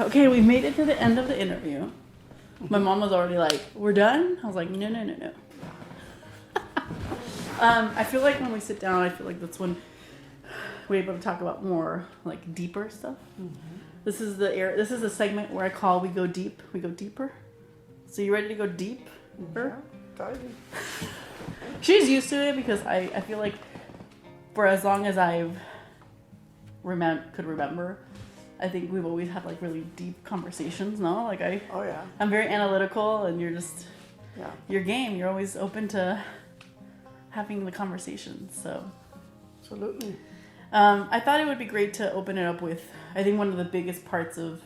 Okay, we made it to the end of the interview. My mom was already like, "We're done?" I was like, "No, no, no, no." I feel like when we sit down, I feel like that's when we're able to talk about more like deeper stuff. Mm-hmm. This is the segment where I call "We Go Deep." We go deeper. So you ready to go deep? Yeah, totally. She's used to it because I feel like for as long as I've could remember, I think we've always had like really deep conversations. No, like Oh yeah. I'm very analytical, and you're just Yeah. your game. You're always open to having the conversations. So Absolutely. I thought it would be great to open it up with, I think one of the biggest parts of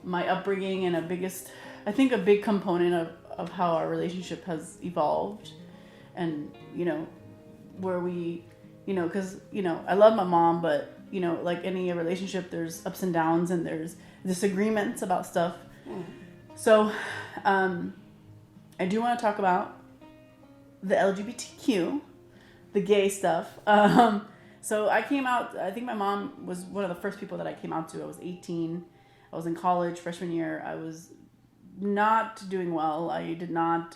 my upbringing and a big component of how our relationship has evolved, and where we, because I love my mom, but like any relationship, there's ups and downs and there's disagreements about stuff. Mm. So I do want to talk about the LGBTQ, the gay stuff. So I came out, I think my mom was one of the first people that I came out to. I was 18. I was in college, freshman year. I was not doing well. I did not,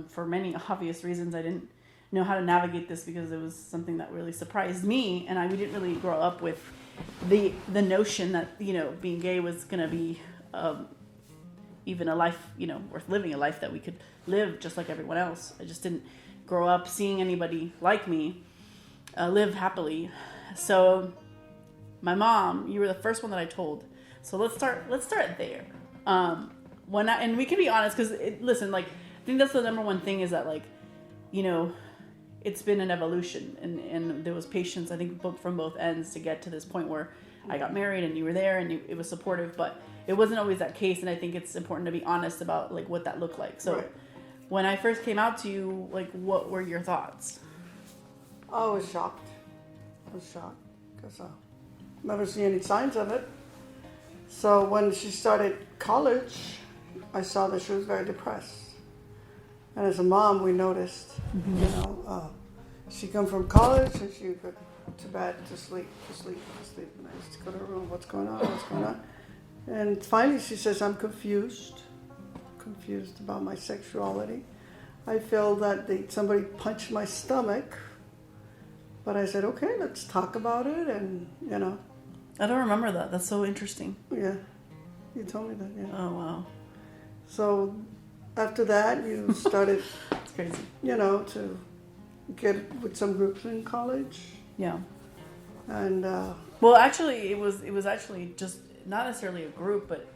for many obvious reasons, I didn't know how to navigate this because it was something that really surprised me. And we didn't really grow up with the notion that, being gay was going to be even a life, worth living, a life that we could live just like everyone else. I just didn't grow up seeing anybody like me live happily. So my mom, you were the first one that I told. So let's start there. And we can be honest, because listen, like, I think that's the number one thing is that, like, it's been an evolution, and there was patience, I think, from both ends to get to this point where I got married and you were there and it was supportive, but it wasn't always that case. And I think it's important to be honest about like what that looked like. So right. When I first came out to you, like, what were your thoughts? I was shocked. Because I never see any signs of it. So when she started college, I saw that she was very depressed. And as a mom, we noticed, she come from college and she would go to bed to sleep. And I used to go to her room, what's going on? And finally she says, I'm confused about my sexuality. I feel that somebody punched my stomach. But I said, okay, let's talk about it, and, I don't remember that. That's so interesting. Yeah, you told me that, yeah. Oh, wow. So after that, you started, it's crazy. To get with some groups in college. Yeah. And well, actually, it was actually just not necessarily a group, but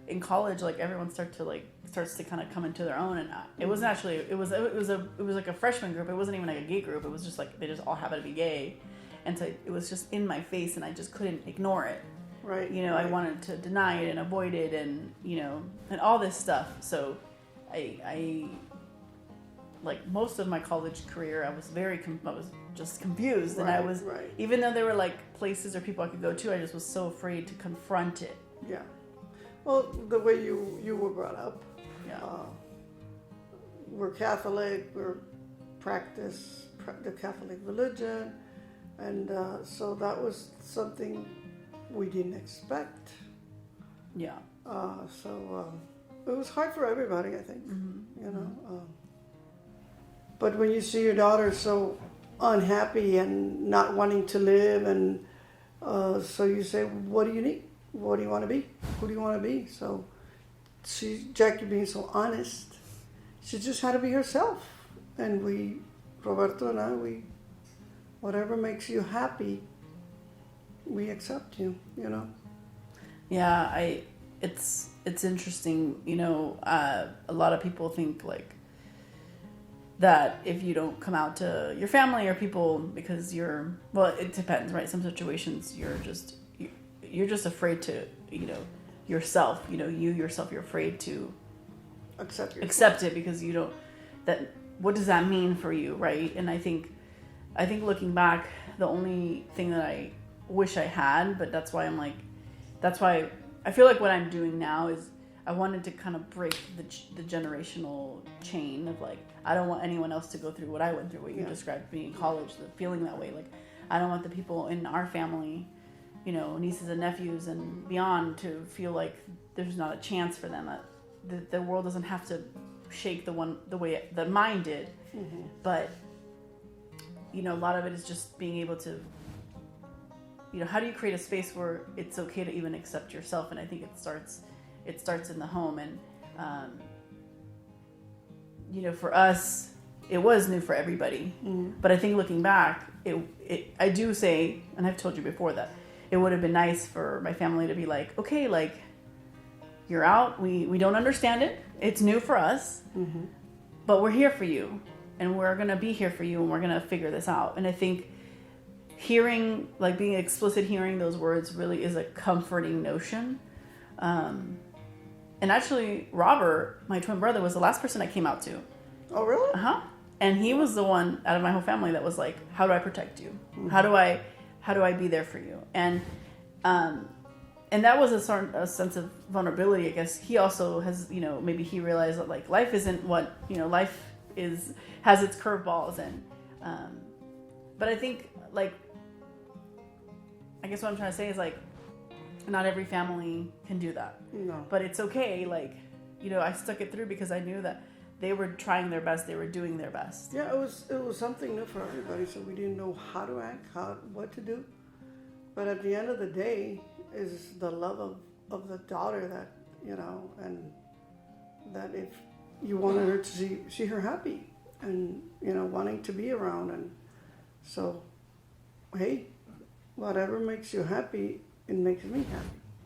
in college, like, everyone starts to kind of come into their own, and it wasn't actually it was like a freshman group. It wasn't even like a gay group. It was just like they just all happened to be gay, and so it was just in my face, and I just couldn't ignore it. Right. Right. I wanted to deny it and avoid it, and and all this stuff. So I like most of my college career, I was I was just confused, and I was even though there were like places or people I could go to, I just was so afraid to confront it. Yeah. Well, the way you were brought up, we're Catholic, practice the Catholic religion, and so that was something we didn't expect. Yeah. So it was hard for everybody, I think, Mm-hmm. But when you see your daughter so unhappy and not wanting to live, and so you say, what do you need? What do you want to be? Who do you want to be? So Jackie being so honest, she just had to be herself. And Roberto and I, whatever makes you happy, we accept you, Yeah, it's interesting, a lot of people think like that if you don't come out to your family or people because it depends, right? Some situations you're just afraid to, yourself, you yourself, you're afraid to accept it because you don't, what does that mean for you, right? And I think looking back, the only thing that I wish I had, but that's why I feel like what I'm doing now is I wanted to kind of break the generational chain of like, I don't want anyone else to go through what I went through, what you described being in college, the feeling that way. Like, I don't want the people in our family nieces and nephews and beyond to feel like there's not a chance for them, that the world doesn't have to shake the way that mine did. Mm-hmm. But a lot of it is just being able to, how do you create a space where it's okay to even accept yourself? And I think it starts in the home. And for us, it was new for everybody. Mm-hmm. But I think looking back, I do say, and I've told you before, that it would have been nice for my family to be like, okay, like, you're out. We don't understand it. It's new for us, mm-hmm. but we're here for you, and we're going to be here for you, and we're going to figure this out. And I think being explicit, hearing those words really is a comforting notion. And actually, Robert, my twin brother, was the last person I came out to. Oh, really? Uh-huh. And he was the one out of my whole family that was like, how do I protect you? Mm-hmm. How do I be there for you? And that was a sense of vulnerability, I guess. He also has, maybe he realized that like life isn't what, life has its curveballs. And, but I think like, I guess what I'm trying to say is like, not every family can do that. No. But it's okay. Like, I stuck it through because I knew that they were trying their best. They were doing their best. Yeah, it was something new for everybody, so we didn't know how to act, what to do. But at the end of the day, is the love of the daughter that, and that if you wanted her to see her happy and, wanting to be around. And so, hey, whatever makes you happy, it makes me happy.